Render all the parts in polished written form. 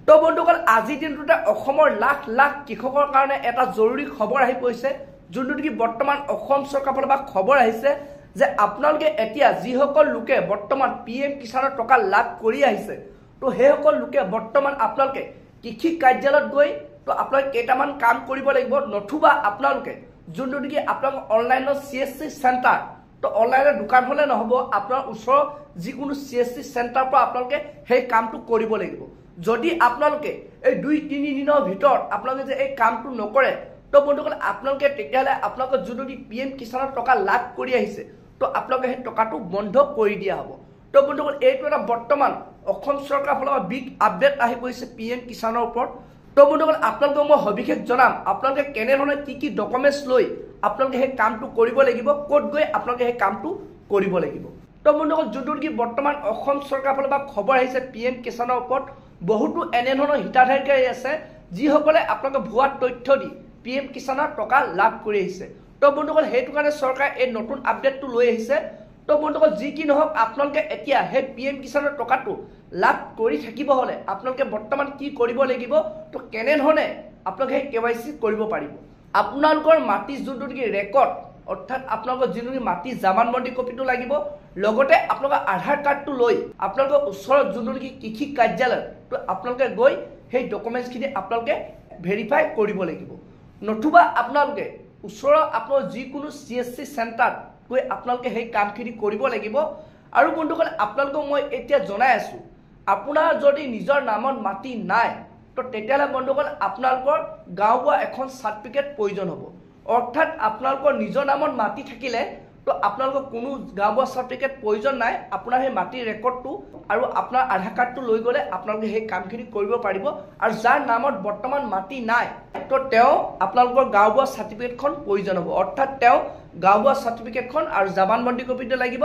তো বন্ধুসকল আজি দিনটোতে অসমৰ লাখ লাখ কৃষকৰ কাৰণে এটা জৰুৰী খবৰ আহি পৰিছে যোনটো কি বৰ্তমান অসম চৰকাৰৰ ফালৰ পৰা খবৰ আহিছে যে আপোনালোকে এতিয়া যিসকল লোকে বৰ্তমান পিএম কিষাণৰ টকা লাভ কৰি আহিছে তো সেইসকল লোকে বৰ্তমান আপোনালোকে কৃষি কাৰ্যালয়ত গৈ তো আপোনালোকে কেইটামান কাম কৰিব লাগিব নথুবা আপোনালোকে যোনটো কি আপোনালোক অনলাইনত CSC চেণ্টাৰ তো অনলাইনৰ দোকান হলে নহব আপোনাৰ ওচৰ যিকোনো CSC চেণ্টাৰৰ পৰা আপোনালোকে সেই কামটো কৰিব লাগিব যদি আপোনালোকে এই 2-3 দিনৰ ভিতৰত আপোনালোকে যে এই কামটো নকৰে তো বন্ধুসকল আপোনালোকে তেতিয়ালে আপোনালোকৰ যোনটো পিএম কিষাণৰ টকা লাভ কৰি আহিছে তো আপোনালোকে সেই টকাটো বন্ধ কৰি দিয়া হ'ব তো বন্ধুসকল এইটো এটা বৰ্তমান অসম চৰকাৰৰ ফালৰ পৰা বিগ আপডেট আহি পৰিছে পিএম কিষাণৰ ওপৰত তো বন্ধুসকল আপোনালোকক মই সবিশেষ জনাম আপোনালোকে কেনে ধৰণে কি ডকুমেন্টছ লৈ আপোনালোকে সেই কামটো কৰিব লাগিব ক'ত গৈ আপোনালোকে সেই কামটো কৰিব লাগিব তো বন্ধুসকল যোনটো কি বৰ্তমান অসম চৰকাৰৰ ফালৰ পৰা খবৰ আহিছে পিএম কিষাণৰ ওপৰত বহুতো এনে ধৰণৰ হিতাধিকাৰী আছে যিসকলে আপোনালোকে ভুৱা তথ্য দি পিএম কিষাণৰ টকা লাভ কৰি আহিছে তো বন্ধুসকল সেইটো কাৰণে চৰকাৰে এই নতুন আপডেটটো লৈ আহিছে তো বন্ধুসকল যি কি নহওক আপোনালোকে এতিয়া সেই পিএম কিষাণৰ টকাটো লাভ কৰি থাকিব হলে আপোনালোকে বৰ্তমান কি কৰিব লাগিব তো কেনে ধৰণে আপোনালোকে KYC কৰিব পাৰিব আপোনালোকৰ মাটি যোনটো কি ৰেকৰ্ড অৰ্থাৎ আপোনালোকৰ যোনটো মাটি জামানবন্দী কপিটো লাগিব লগতে আপোনালোকৰ আধাৰ কাৰ্ডটো লৈ আপোনালোকৰ ওচৰত যোনটো কি কৃষি কাৰ্যালয় তো আপোনালোকে গৈ সেই ডকুমেন্টছখিনি আপোনালোকে ভেৰিফাই কৰিব লাগিব নতুবা আপোনালোকে ওচৰৰ আপোনাৰ যিকোনো CSC চেণ্টাৰ গৈ আপোনালোকে সেই কামখিনি কৰিব লাগিব আৰু বন্ধুসকল আপোনালোকক মই এতিয়া জনাই আছো আপোনাৰ যদি নিজৰ নামত মাটি নাই তো তেতিয়ালে বন্ধুসকল আপোনালোকৰ গাঁওবুঢ়া এখন সাৰ্টিফিকেট প্ৰয়োজন হ'ব অৰ্থাৎ আপোনালোকৰ নিজৰ নামত মাটি থাকিলে তো আপোনালোকৰ কোনো গাঁওবুঢ়া সাৰ্টিফিকেট প্ৰয়োজন নাই আপোনাৰ সেই মাটিৰ ৰেকৰ্ডটো আৰু আপোনাৰ আধাৰ কাৰ্ডটো লৈ গলে আপোনালোকে সেই কামখিনি কৰিব পাৰিব আৰু যাৰ নামত বৰ্তমান মাটি নাই তো তেওঁ আপোনালোকৰ গাঁওবুঢ়া সাৰ্টিফিকেটখন প্ৰয়োজন হ'ব অৰ্থাৎ তেওঁ গাঁওবুঢ়া সাৰ্টিফিকেটখন আৰু জামানবন্দী কপিটো লাগিব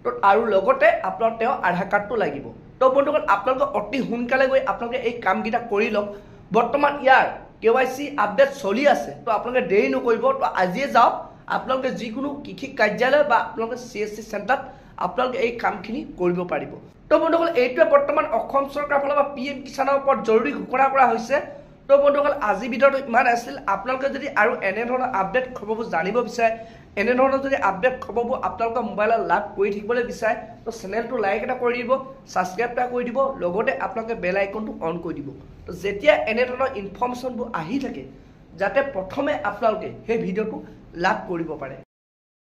তো আৰু লগতে আপোনাৰ তেওঁ আধাৰ কাৰ্ডটো লাগিব তো বন্ধুসকল আপোনালোকে অতি সোনকালে গৈ আপোনালোকে এই কামকেইটা কৰি লওক বৰ্তমান ইয়াৰ KYC আপডেট চলি আছে তো আপোনালোকে দেৰি নকৰিব তো আজিয়ে যাওক আপোনালোকে যিকোনো কৃষি কাৰ্যালয় বা আপোনালোকে CSC চেণ্টাৰত আপোনালোকে এই কামখিনি কৰিব পাৰিব তো বন্ধুসকল এইটোৱে বৰ্তমান অসম চৰকাৰৰ ফালৰ পৰা পিএম কিষাণৰ ওপৰত জৰুৰী ঘোষণা কৰা হৈছে তো বন্ধুসকল আজি ভিডিঅ'টো ইমান আছিল আপোনালোকে যদি আৰু এনে ধৰণৰ আপডেট খবৰবোৰ জানিব বিচাৰে এনে ধৰণৰ যদি আপডেট খবৰবোৰ আপোনালোকৰ মোবাইলত লাভ কৰি থাকিবলৈ বিচাৰে তো চেনেলটো লাইক এটা কৰি দিব সাবস্ক্ৰাইব এটা কৰি দিব লগতে আপোনালোকে বেল আইকনটো অন কৰি দিব তো যেতিয়া এনে ধৰণৰ ইনফৰমেশ্যনবোৰ আহি থাকে যাতে প্ৰথমে আপোনালোকে সেই ভিডিঅ'টো লাভ কৰিব পাৰে